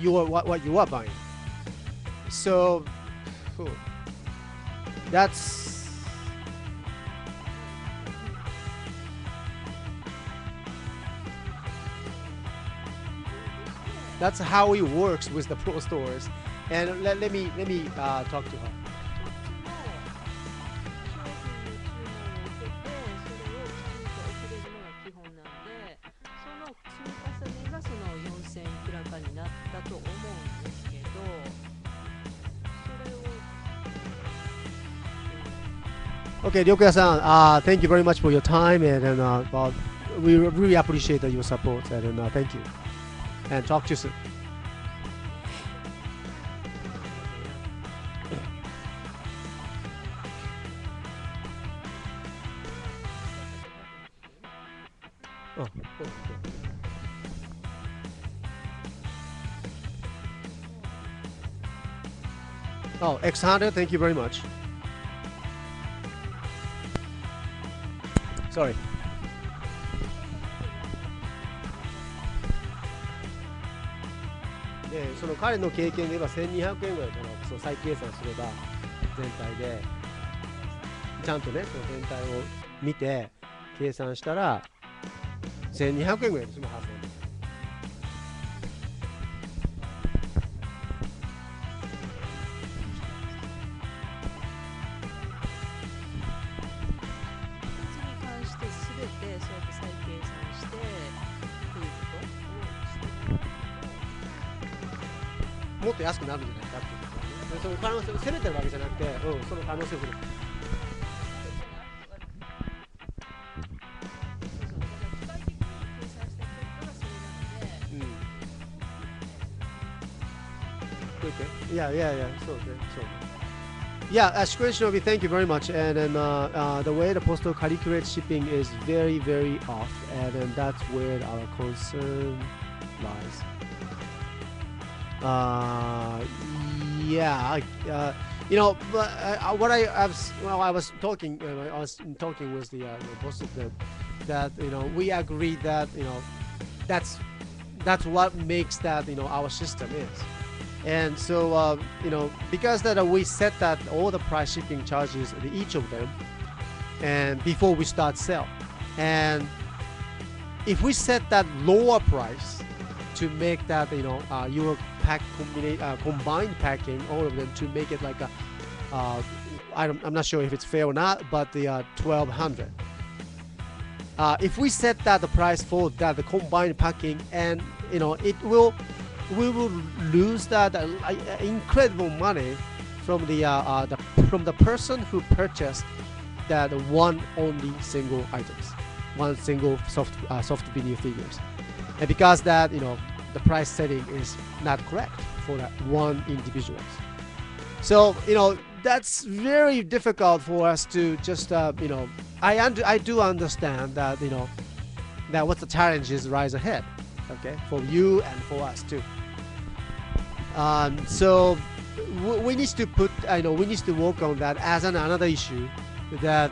what you are buying. So that's how it works with the pro stores. And let me talk to her. Okay, Ryokuya-san, thank you very much for your time, and we really appreciate your support, and thank you. And talk to you soon. Oh, X100, thank you very much. Sorry. で、その彼の経験で言えば1200円ぐらいかな、その再計算すれば全体でちゃんとね、その全体を見て計算したら1200円ぐらいで済むはずなんです。もっと安くなるんじゃないかっていうことね。その可能性を責めてるわけじゃなくて、その可能性を振る。Yeah, so yeah, Shikuen Shinobi, thank you very much. And then the way the postal calculates shipping is very, very off, and then that's where our concern lies. Yeah, what I was talking with the boss of them, that we agree that that's what makes that our system is. And so because that we set that all the price shipping charges each of them, and before we start sell, and if we set that lower price to make that your pack combined packing, all of them, to make it like a I'm not sure if it's fair or not, but the 1200. If we set that the price for that the combined packing, and we will lose that incredible money from the person who purchased that one only single items, one single soft video figures, and because that the price setting is not correct for that one individual. So that's very difficult for us to just I do understand that that what the challenges rise ahead, okay, for you and for us too. So we need to put we need to work on that as another issue, that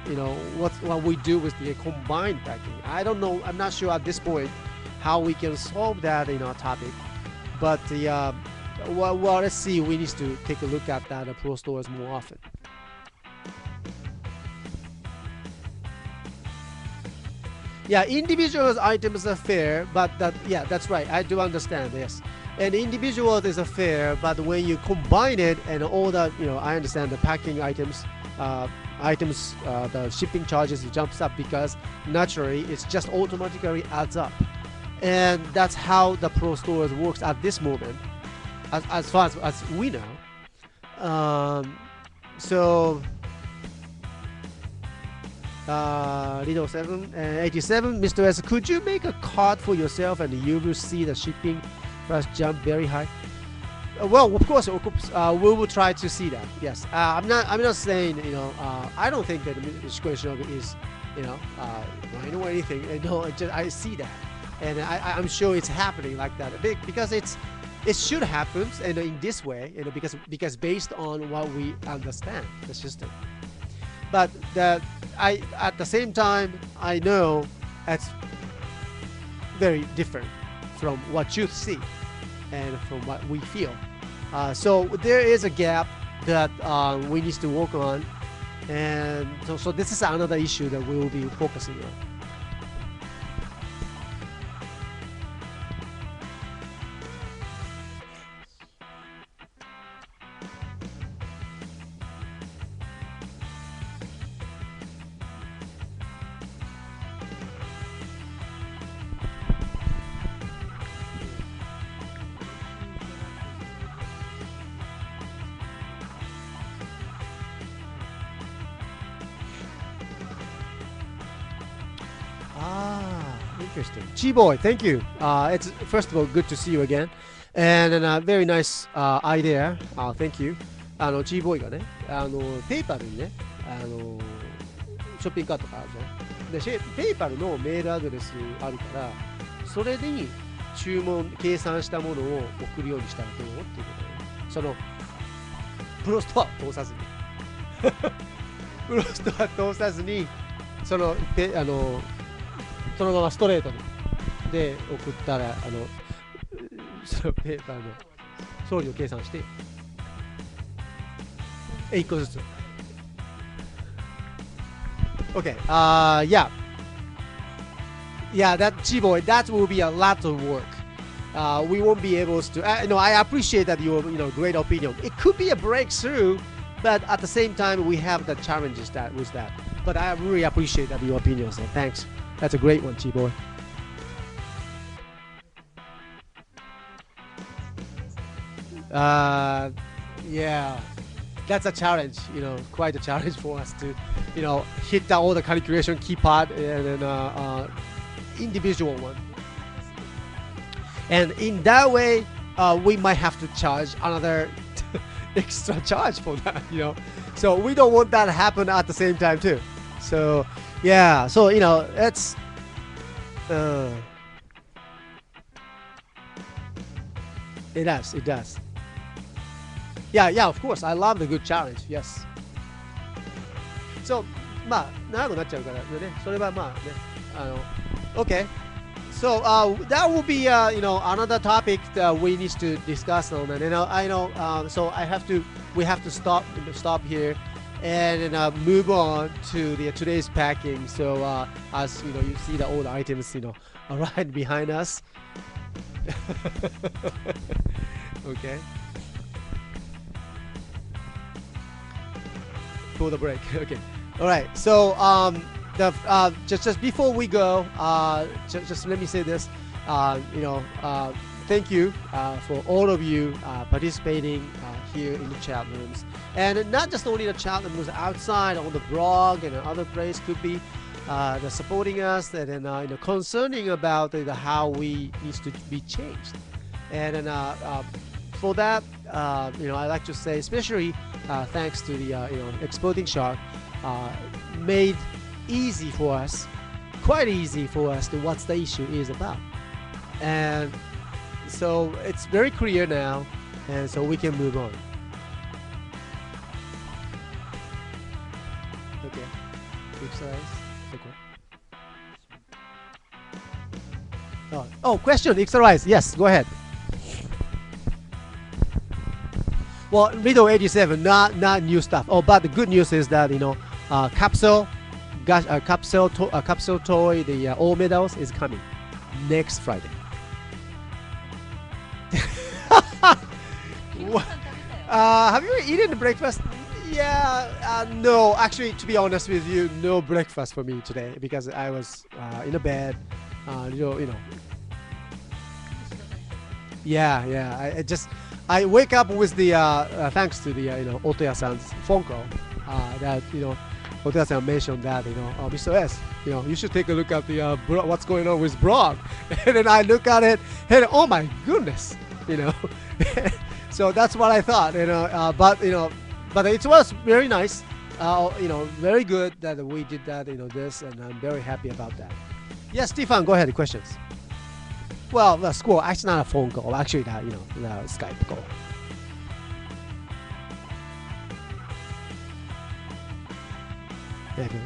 what we do with the combined packing. I don't know, I'm not sure at this point how we can solve that topic, but well, let's see. We need to take a look at that pro stores more often. Yeah, individual items are fair, but that's right. I do understand. Yes, and individual is a fair, but when you combine it and all that, I understand the packing items, the shipping charges jumps up because naturally it's just automatically adds up, and that's how the pro stores works at this moment, as far as we know. So. Lido 787, Mr. S, could you make a card for yourself and you will see the shipping price jump very high? Well, of course, we will try to see that. Yes, I'm not saying I don't think that the situation is I know anything. I see that, and I'm sure it's happening like that because it should happen, and in this way, because based on what we understand the system. But at the same time, I know it's very different from what you see and from what we feel. So there is a gap that we need to work on, and so this is another issue that we will be focusing on. Interesting. G-Boy, thank you. It's first of all good to see you again, and a very nice idea. Thank you. G-Boy がね、ペイパルにね、ショッピングカートがあるじゃん。で、ペイパルのメールアドレスあるから、それに注文計算したものを送るようにしたらどうっていうことで、そのプロストア通さずに、プロストア通さずに、そのそのままストレートにで送ったらそのペーパーの送料計算して1個ずつ。Okay. Yeah, that G-Boy, that will be a lot of work. We won't be able to. I appreciate that your great opinion. It could be a breakthrough, but at the same time, we have the challenges with that. But I really appreciate that your opinion. So thanks. That's a great one, G-Boy. Yeah, that's a challenge. Quite a challenge for us to, hit all the calculation key part and then individual one. And in that way, we might have to charge another extra charge for that. So we don't want that to happen at the same time too. So yeah, so it's it does. Yeah, of course, I love the good challenge. Yes. So まあ長くなっちゃうからね、それはまあね、okay. So that will be another topic that we need to discuss on, and I know so we have to stop here and move on to today's packing. So as you see all the items are right behind us. Okay. For the break. Okay. All right. So just before we go, just let me say this. Thank you for all of you participating here in the chat rooms, and not just only the chat rooms, outside on the blog and other place could be supporting us and then concerning about how we need to be changed, and then for that I'd like to say especially thanks to the Exploding Shark, made easy for us, quite easy for us to what the issue is about, and so it's very clear now, and so we can move on. Okay. Oh, question, exercise. Yes, go ahead. Well, Riddle 87, not new stuff. Oh, but the good news is that capsule capsule toy, the all medals is coming next Friday. 昨日さん食べたよ。 Have you eaten breakfast? Yeah, no. Actually, to be honest with you, no breakfast for me today because I was in a bed. You know. Yeah. I wake up with the thanks to the Otoya-san's phone call that Otoya-san mentioned that Mr. S, you should take a look at the what's going on with blog, and then I look at it and oh my goodness, so that's what I thought, but it was very nice, very good that we did that, this, and I'm very happy about that. Yes, Stefan, go ahead. Questions. Well, the school actually not a phone call, actually the Skype call.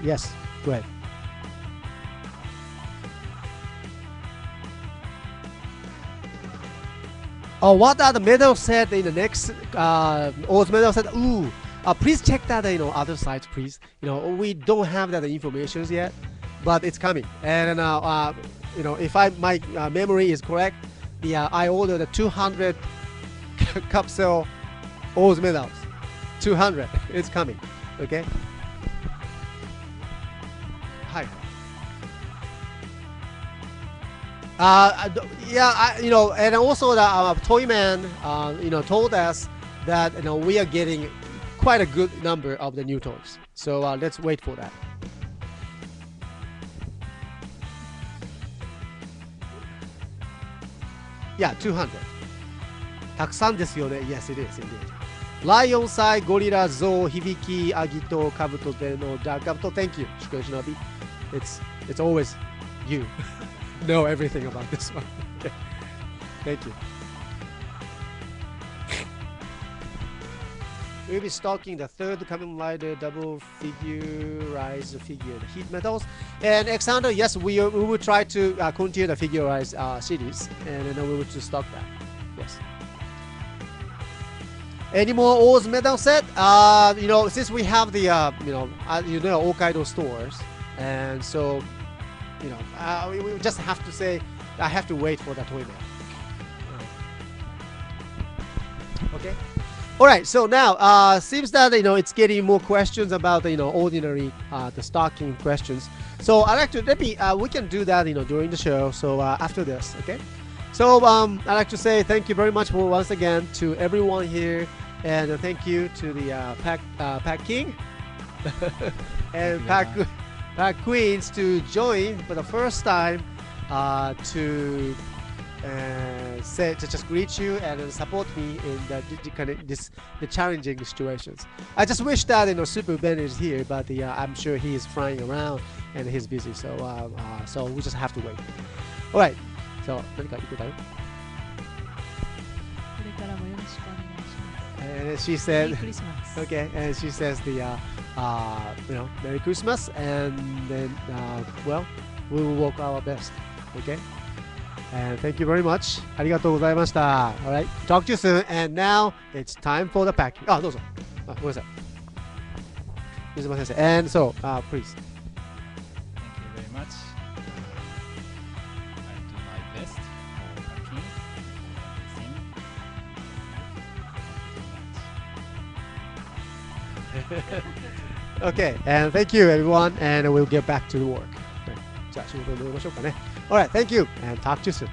Yes, go ahead. Oh, what are the medals said in the next all the medals said? Ooh, please check that other sites, please. We don't have that information yet, but it's coming. And if my memory is correct, I ordered 200 capsule all medals. 200, it's coming. Okay. Hi. And also the toy man, told us that we are getting quite a good number of the new toys. So let's wait for that. Yeah, 200. たくさんですよね. Yes, it is indeed. ライオンサイ、ゴリラ、ゾウ、響き、アギト、カブトでのダカブト。Thank you, Shikoshinobi. It's always you know everything about this one. Okay. Thank you. We'll be stocking the third Kamen Rider double figurized figure, the heat metals. And Alexander, yes, we will try to continue the figurized series, and then we will to stock that. Yes. Any more O's medal set? Since we have the Hokkaido stores, and so we just have to say I have to wait for the toy man. Okay. All right. So now seems that it's getting more questions about ordinary the stocking questions. So I like to we can do that during the show. So after this, okay. So I'd like to say thank you very much once again to everyone here, and thank you to the PaKing and Paqueens to join for the first time to just greet you and support me in the challenging situations. I just wish that Super Ben is here, but I'm sure he is flying around and he's busy. So so we just have to wait. All right. So 何か言うことある? これからもよろしくお願いします。 And she said, Merry Christmas. okay, and she says Merry Christmas, and then well, we will work our best. Okay. And thank you very much. ありがとうございました. All right. Talk to you soon. And now it's time for the packing. どうぞ。ごめんなさい。水間先生。And so, please. Thank you very much. I'll do my best for packing and for everything. Okay. And thank you, everyone. And we'll get back to the work. じゃあ仕事に戻りましょうかね. All right. Thank you. And talk to you soon.